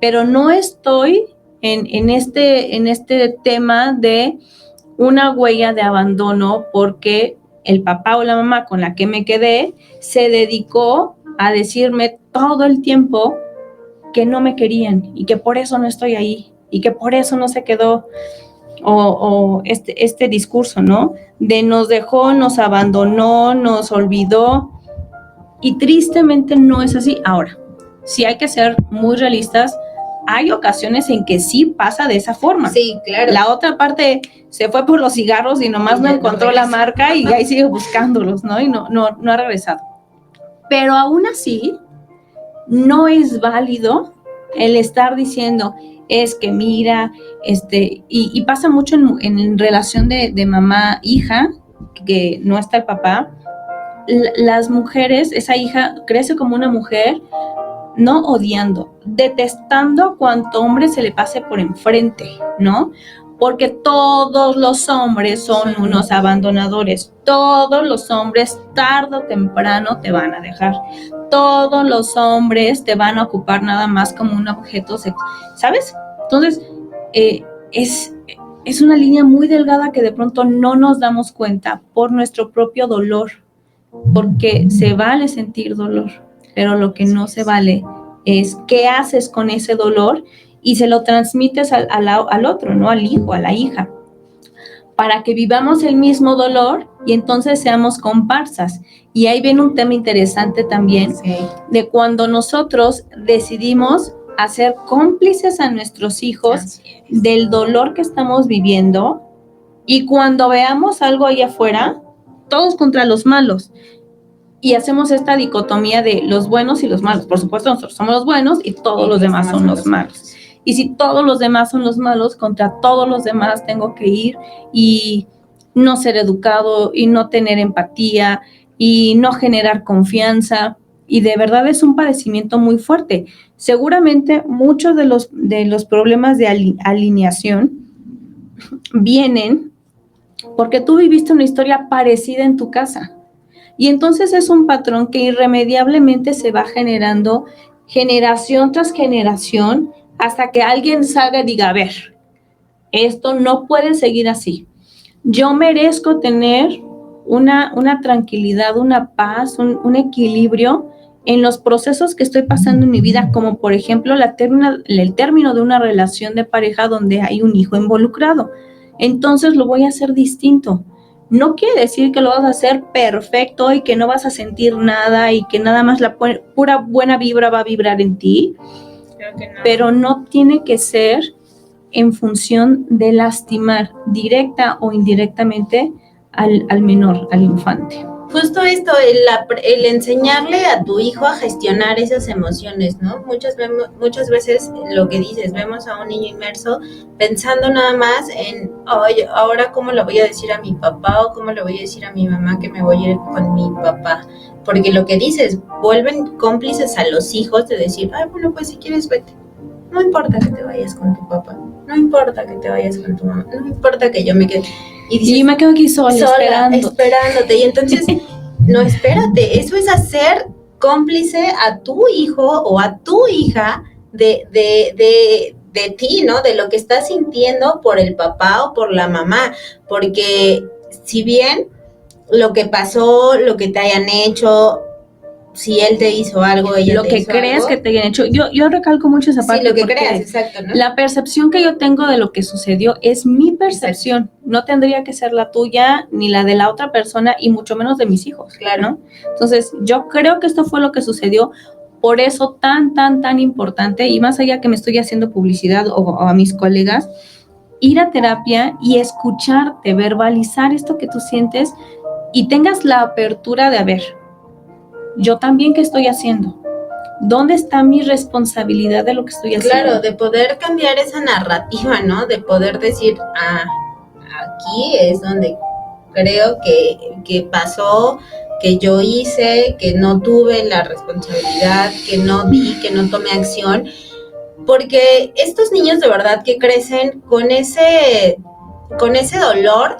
pero no estoy en este tema de una huella de abandono porque el papá o la mamá con la que me quedé se dedicó a decirme todo el tiempo que no me querían y que por eso no estoy ahí y que por eso no se quedó, o este discurso, ¿no? De nos dejó, nos abandonó, nos olvidó, y tristemente no es así. Ahora, sí hay que ser muy realistas, hay ocasiones en que sí pasa de esa forma. Sí, claro. La otra parte se fue por los cigarros y nomás no encontró la marca y ahí sigue buscándolos, ¿no? Y no ha regresado. Pero aún así, no es válido el estar diciendo, es que mira, y pasa mucho en relación de mamá-hija, que no está el papá. Las mujeres, esa hija crece como una mujer, no odiando, detestando cuanto hombre se le pase por enfrente, ¿no? Porque todos los hombres son unos abandonadores, todos los hombres tarde o temprano te van a dejar, todos los hombres te van a ocupar nada más como un objeto sexual, ¿sabes? Entonces, es una línea muy delgada que de pronto no nos damos cuenta por nuestro propio dolor, porque se vale sentir dolor, pero lo que no se vale es qué haces con ese dolor y se lo transmites al otro, ¿no? Al hijo, a la hija, para que vivamos el mismo dolor y entonces seamos comparsas. Y ahí viene un tema interesante también, sí, de cuando nosotros decidimos a ser cómplices a nuestros hijos del dolor que estamos viviendo, y cuando veamos algo ahí afuera, todos contra los malos, y hacemos esta dicotomía de los buenos y los malos. Por supuesto, nosotros somos los buenos y todos los demás son los malos. Y si todos los demás son los malos, contra todos los demás tengo que ir y no ser educado y no tener empatía y no generar confianza. Y de verdad es un padecimiento muy fuerte. Seguramente muchos de los problemas de alineación vienen porque tú viviste una historia parecida en tu casa. Y entonces es un patrón que irremediablemente se va generando generación tras generación hasta que alguien salga y diga, a ver, esto no puede seguir así. Yo merezco tener una tranquilidad, una paz, un equilibrio en los procesos que estoy pasando en mi vida, como por ejemplo el término de una relación de pareja donde hay un hijo involucrado. Entonces lo voy a hacer distinto. No quiere decir que lo vas a hacer perfecto y que no vas a sentir nada y que nada más la pura buena vibra va a vibrar en ti, Creo que no. Pero no tiene que ser en función de lastimar directa o indirectamente al menor, al infante. Justo esto, el enseñarle a tu hijo a gestionar esas emociones, ¿no? Muchas veces lo que dices, vemos a un niño inmerso pensando nada más en, oye, ahora cómo le voy a decir a mi papá o cómo le voy a decir a mi mamá que me voy a ir con mi papá. Porque lo que dices, vuelven cómplices a los hijos de decir, ay, bueno, pues si quieres vete. No importa que te vayas con tu papá, no importa que te vayas con tu mamá, no importa que yo me quede. Y dices, yo me quedo aquí sola esperándote. Y entonces, no, espérate, eso es hacer cómplice a tu hijo o a tu hija de ti, ¿no? De lo que estás sintiendo por el papá o por la mamá. Porque si bien lo que pasó, lo que te hayan hecho, si él te hizo algo, ella lo te que hizo crees algo, que te hayan hecho. Yo recalco mucho esa parte. Sí, lo que creas, exacto, ¿no? La percepción que yo tengo de lo que sucedió es mi percepción. Exacto. No tendría que ser la tuya ni la de la otra persona y mucho menos de mis hijos, claro, ¿no? Entonces, yo creo que esto fue lo que sucedió. Por eso tan importante, y más allá que me estoy haciendo publicidad o a mis colegas, ir a terapia y escucharte, verbalizar esto que tú sientes y tengas la apertura de, a ver, yo también, ¿qué estoy haciendo? ¿Dónde está mi responsabilidad de lo que estoy haciendo? Claro, de poder cambiar esa narrativa, ¿no? De poder decir, aquí es donde creo que pasó, que yo hice, que no tuve la responsabilidad, que no di, que no tomé acción. Porque estos niños de verdad que crecen con ese dolor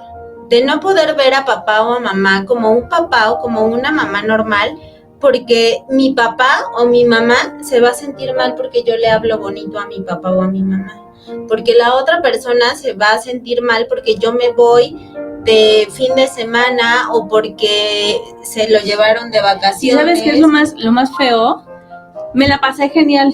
de no poder ver a papá o a mamá como un papá o como una mamá normal, porque mi papá o mi mamá se va a sentir mal porque yo le hablo bonito a mi papá o a mi mamá, porque la otra persona se va a sentir mal porque yo me voy de fin de semana o porque se lo llevaron de vacaciones. ¿Y sabes qué es lo más feo? Me la pasé genial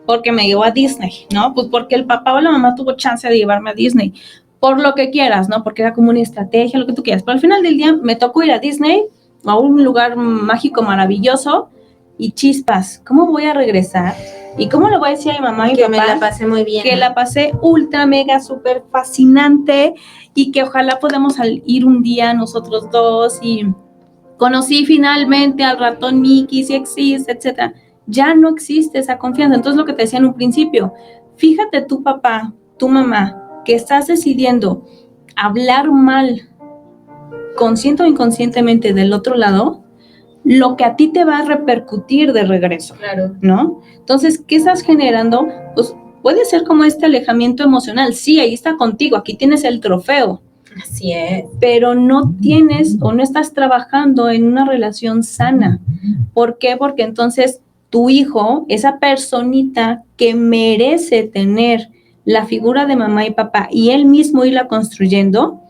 porque me llevó a Disney, ¿no? Pues porque el papá o la mamá tuvo chance de llevarme a Disney, por lo que quieras, ¿no? Porque era como una estrategia, lo que tú quieras. Pero al final del día me tocó ir a Disney, a un lugar mágico, maravilloso, y chispas, ¿cómo voy a regresar? ¿Y cómo le voy a decir a mi mamá y mi papá? Que me la pasé muy bien. Que la pasé ultra, mega, súper fascinante y que ojalá podamos ir un día nosotros dos y conocí finalmente al ratón Mickey, si existe, etcétera. Ya no existe esa confianza. Entonces, lo que te decía en un principio, fíjate tu papá, tu mamá, que estás decidiendo hablar mal, consciente o inconscientemente del otro lado, lo que a ti te va a repercutir de regreso, claro, ¿no? Entonces, ¿qué estás generando? Pues puede ser como este alejamiento emocional. Sí, ahí está contigo, aquí tienes el trofeo. Así es. Pero no tienes o no estás trabajando en una relación sana. ¿Por qué? Porque entonces tu hijo, esa personita que merece tener la figura de mamá y papá y él mismo irla construyendo,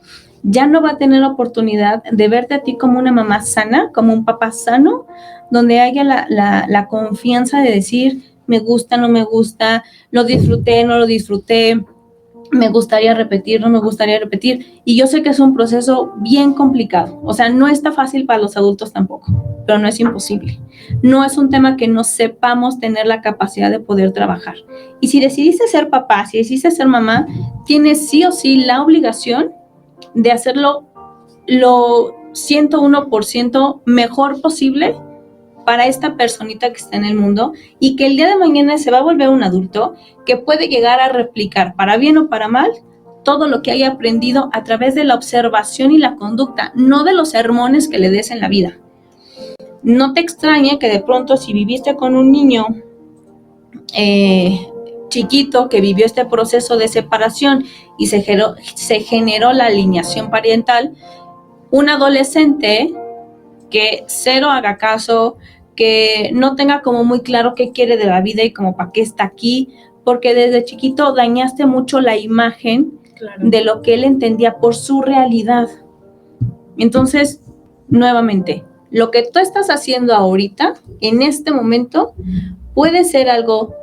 ya no va a tener la oportunidad de verte a ti como una mamá sana, como un papá sano, donde haya la confianza de decir, me gusta, no me gusta, lo disfruté, no lo disfruté, me gustaría repetir, no me gustaría repetir. Y yo sé que es un proceso bien complicado. O sea, no está fácil para los adultos tampoco, pero no es imposible. No es un tema que no sepamos tener la capacidad de poder trabajar. Y si decidiste ser papá, si decidiste ser mamá, tienes sí o sí la obligación de hacerlo lo 101% mejor posible para esta personita que está en el mundo y que el día de mañana se va a volver un adulto que puede llegar a replicar, para bien o para mal, todo lo que haya aprendido a través de la observación y la conducta, no de los sermones que le des en la vida. No te extrañe que de pronto si viviste con un niño chiquito que vivió este proceso de separación y se generó la alineación parental, un adolescente que cero haga caso, que no tenga como muy claro qué quiere de la vida y como para qué está aquí, porque desde chiquito dañaste mucho la imagen de lo que él entendía por su realidad. Entonces, nuevamente, lo que tú estás haciendo ahorita, en este momento, puede ser algo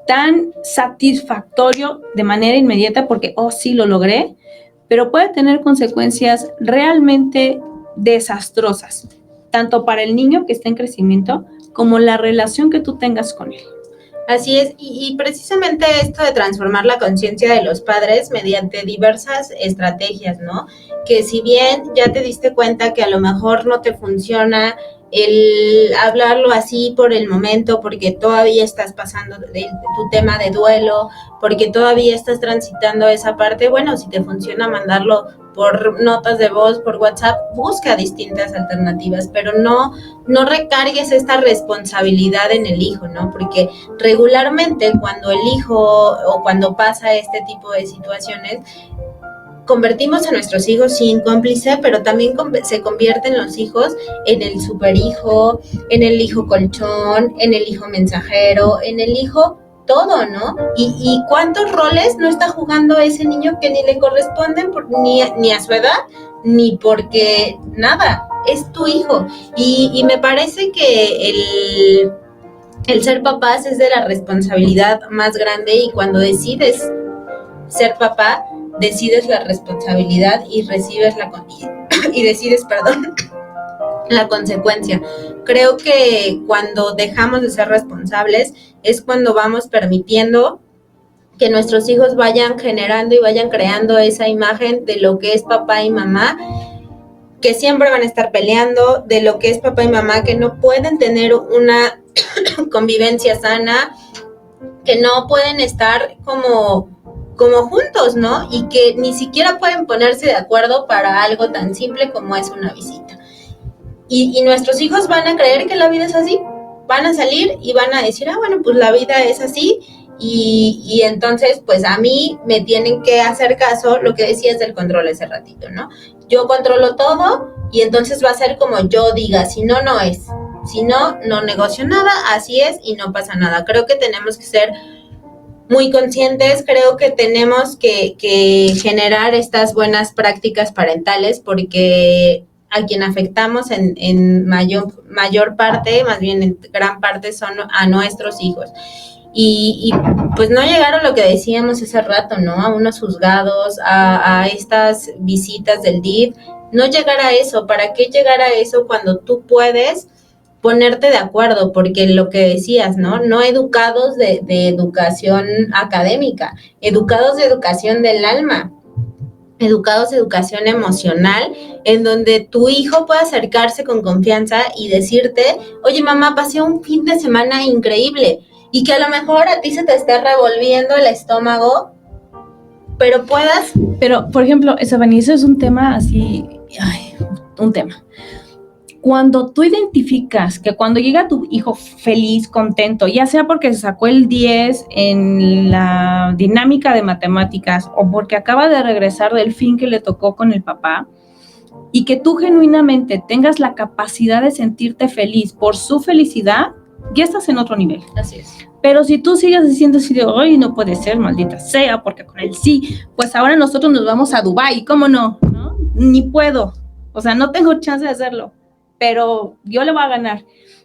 tan satisfactorio de manera inmediata porque, oh, sí, lo logré, pero puede tener consecuencias realmente desastrosas, tanto para el niño que está en crecimiento como la relación que tú tengas con él. Así es, y precisamente esto de transformar la conciencia de los padres mediante diversas estrategias, ¿no? Que si bien ya te diste cuenta que a lo mejor no te funciona el hablarlo así por el momento, porque todavía estás pasando tu tema de duelo, porque todavía estás transitando esa parte, bueno, si te funciona mandarlo por notas de voz, por WhatsApp, busca distintas alternativas, pero no recargues esta responsabilidad en el hijo, ¿no? Porque regularmente cuando el hijo o cuando pasa este tipo de situaciones, convertimos a nuestros hijos sí en cómplice, pero también se convierten los hijos en el superhijo, en el hijo colchón, en el hijo mensajero, en el hijo todo, ¿no? Y cuántos roles no está jugando ese niño que ni le corresponden ni a su edad, ni porque nada, es tu hijo. Y me parece que el ser papás es de la responsabilidad más grande y cuando decides ser papá, decides la responsabilidad y decides la consecuencia. Creo que cuando dejamos de ser responsables es cuando vamos permitiendo que nuestros hijos vayan generando y vayan creando esa imagen de lo que es papá y mamá, que siempre van a estar peleando, de lo que es papá y mamá, que no pueden tener una convivencia sana, que no pueden estar como juntos, ¿no? Y que ni siquiera pueden ponerse de acuerdo para algo tan simple como es una visita. Y nuestros hijos van a creer que la vida es así, van a salir y van a decir, bueno, pues la vida es así, y entonces, pues a mí me tienen que hacer caso, lo que decías del control ese ratito, ¿no? Yo controlo todo y entonces va a ser como yo diga, si no, no es. Si no, no negocio nada, así es y no pasa nada. Creo que tenemos que ser muy conscientes, creo que tenemos que generar estas buenas prácticas parentales porque a quien afectamos en mayor parte, más bien en gran parte, son a nuestros hijos. Y pues no llegaron lo que decíamos hace rato, ¿no? A unos juzgados, a estas visitas del DIF, no llegar a eso. ¿Para qué llegar a eso cuando tú puedes ponerte de acuerdo? Porque lo que decías, ¿no? No educados de educación académica, educados de educación del alma, educados de educación emocional, en donde tu hijo pueda acercarse con confianza y decirte, oye mamá, pasé un fin de semana increíble, y que a lo mejor a ti se te esté revolviendo el estómago, pero puedas... Pero, por ejemplo, Estefanía, eso es un tema así, un tema. Cuando tú identificas que cuando llega tu hijo feliz, contento, ya sea porque se sacó el 10 en la dinámica de matemáticas o porque acaba de regresar del fin que le tocó con el papá, y que tú genuinamente tengas la capacidad de sentirte feliz por su felicidad, ya estás en otro nivel. Así es. Pero si tú sigues diciendo así de, ay, no puede ser, maldita sea, porque con él sí, pues ahora nosotros nos vamos a Dubái, ¿cómo no? ¿No? Ni puedo, o sea, no tengo chance de hacerlo, pero yo le voy a ganar.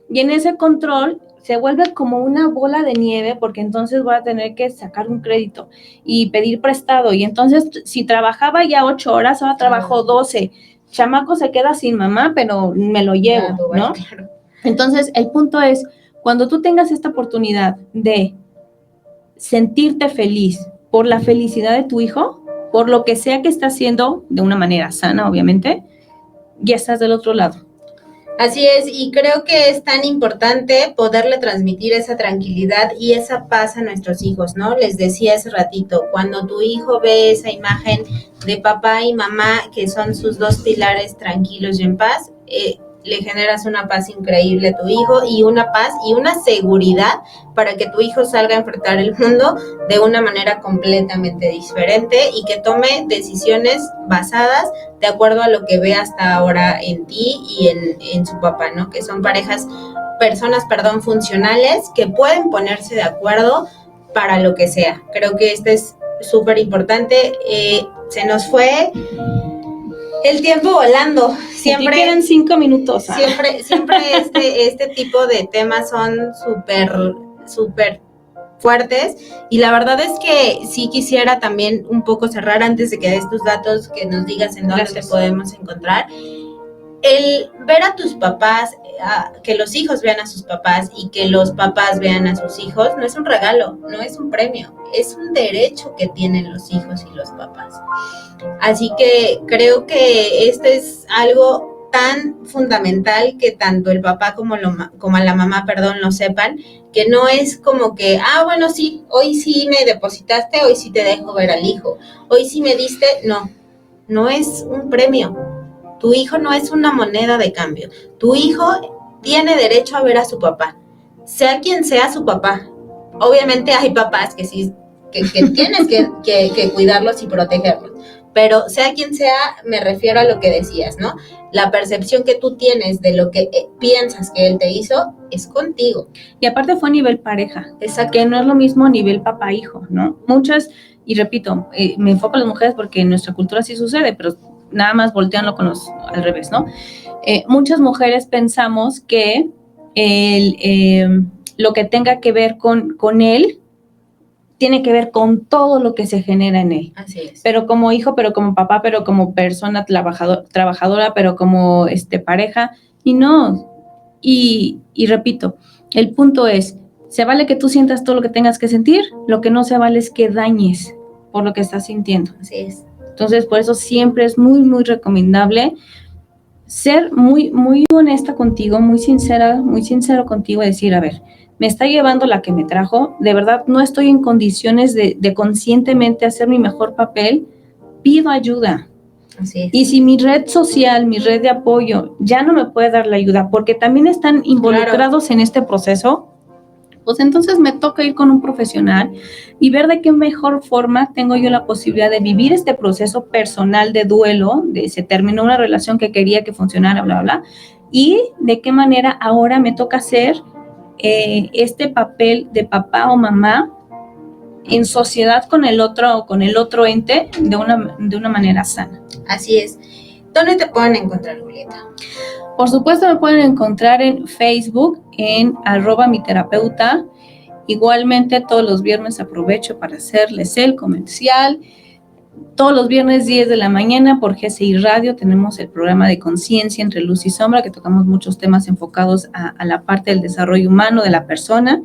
Y en ese control se vuelve como una bola de nieve, porque entonces voy a tener que sacar un crédito y pedir prestado, y entonces si trabajaba ya 8 horas, ahora trabajo 12, chamaco se queda sin mamá, pero me lo llevo, ¿no? Claro. Entonces, el punto es, cuando tú tengas esta oportunidad de sentirte feliz por la felicidad de tu hijo, por lo que sea que está haciendo, de una manera sana, obviamente, ya estás del otro lado. Así es, y creo que es tan importante poderle transmitir esa tranquilidad y esa paz a nuestros hijos, ¿no? Les decía hace ratito, cuando tu hijo ve esa imagen de papá y mamá, que son sus dos pilares tranquilos y en paz, le generas una paz increíble a tu hijo y una paz y una seguridad para que tu hijo salga a enfrentar el mundo de una manera completamente diferente y que tome decisiones basadas de acuerdo a lo que ve hasta ahora en ti y en su papá, ¿no? Que son personas funcionales que pueden ponerse de acuerdo para lo que sea. Creo que esto es súper importante. Se nos fue el tiempo volando. Siempre quedan 5 minutos. Siempre este tipo de temas son súper fuertes, y la verdad es que sí quisiera también un poco cerrar antes de que des tus datos, que nos digas en dónde te podemos encontrar. El ver a tus papás, que los hijos vean a sus papás y que los papás vean a sus hijos, no es un regalo, no es un premio, es un derecho que tienen los hijos y los papás. Así que creo que esto es algo tan fundamental que tanto el papá como la mamá, lo sepan, que no es como que, bueno, sí, hoy sí me depositaste, hoy sí te dejo ver al hijo, hoy sí me diste, no es un premio. Tu hijo no es una moneda de cambio. Tu hijo tiene derecho a ver a su papá, sea quien sea su papá. Obviamente hay papás que sí, que tienes que cuidarlos y protegerlos, pero sea quien sea, me refiero a lo que decías, ¿no? La percepción que tú tienes de lo que piensas que él te hizo es contigo. Y aparte fue a nivel pareja. Exacto. Que no es lo mismo a nivel papá-hijo, ¿no? Muchas, y repito, me enfoco en las mujeres porque en nuestra cultura sí sucede, pero nada más volteanlo al revés, ¿no? Muchas mujeres pensamos que lo que tenga que ver con él tiene que ver con todo lo que se genera en él. Así es. Pero como hijo, pero como papá, pero como persona trabajadora, pero como pareja, y no. Y repito, el punto es, se vale que tú sientas todo lo que tengas que sentir, lo que no se vale es que dañes por lo que estás sintiendo. Así es. Entonces, por eso siempre es muy, muy recomendable ser muy, muy honesta contigo, muy sincero contigo, y decir, a ver, me está llevando la que me trajo, de verdad no estoy en condiciones de conscientemente hacer mi mejor papel, pido ayuda. Así es. Y si mi red social, mi red de apoyo ya no me puede dar la ayuda porque también están involucrados en este proceso, pues entonces me toca ir con un profesional y ver de qué mejor forma tengo yo la posibilidad de vivir este proceso personal de duelo, de se terminó una relación que quería que funcionara, bla, bla, bla, y de qué manera ahora me toca hacer este papel de papá o mamá en sociedad con el otro ente de una manera sana. Así es. ¿Dónde te pueden encontrar, Julieta? Por supuesto, me pueden encontrar en Facebook, en @miterapeuta. Igualmente, todos los viernes aprovecho para hacerles el comercial. Todos los viernes 10 de la mañana por GCI Radio tenemos el programa de Conciencia entre Luz y Sombra, que tocamos muchos temas enfocados a la parte del desarrollo humano de la persona.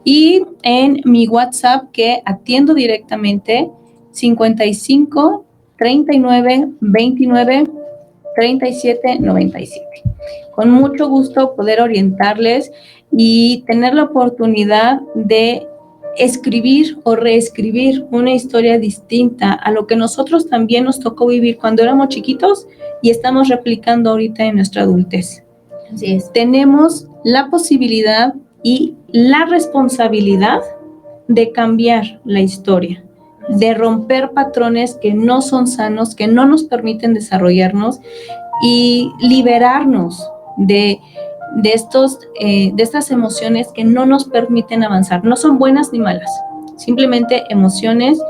Y en mi WhatsApp, que atiendo directamente, 55 39 29 37 97. Con mucho gusto poder orientarles y tener la oportunidad de escribir o reescribir una historia distinta a lo que nosotros también nos tocó vivir cuando éramos chiquitos y estamos replicando ahorita en nuestra adultez. Así es. Tenemos la posibilidad y la responsabilidad de cambiar la historia, de romper patrones que no son sanos, que no nos permiten desarrollarnos y liberarnos de estas emociones que no nos permiten avanzar. No son buenas ni malas, simplemente emociones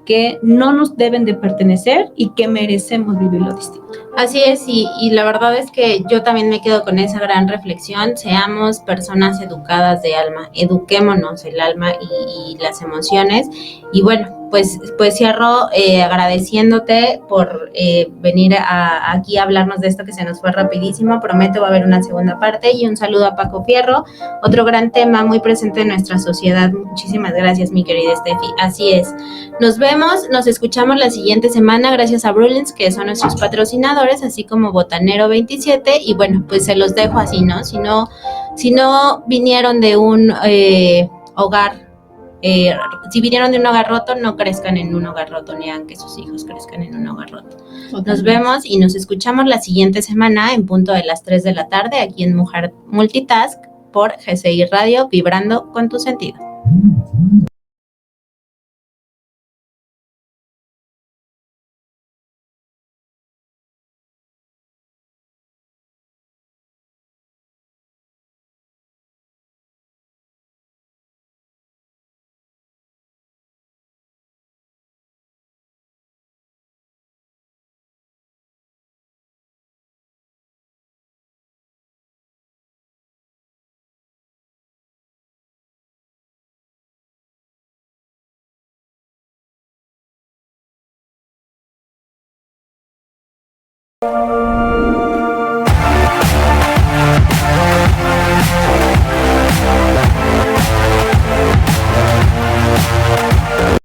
que no nos deben de pertenecer y que merecemos vivirlo distinto. Así es, y la verdad es que yo también me quedo con esa gran reflexión. Seamos personas educadas de alma, eduquémonos el alma y las emociones. Y bueno, pues cierro agradeciéndote por venir aquí a hablarnos de esto que se nos fue rapidísimo. Prometo va a haber una segunda parte, y un saludo a Paco Fierro, otro gran tema muy presente en nuestra sociedad. Muchísimas gracias, mi querida Steffi. Así es. Nos vemos, nos escuchamos la siguiente semana, gracias a Brulins, que son nuestros patrocinadores, así como Botanero 27, y bueno, pues se los dejo así, ¿no? Si no vinieron de un hogar, si vinieron de un hogar roto, no crezcan en un hogar roto, ni hagan que sus hijos crezcan en un hogar roto. Nos vemos y nos escuchamos la siguiente semana en punto de las 3 de la tarde, aquí en Mujer Multitask, por GCI Radio, vibrando con tu sentido.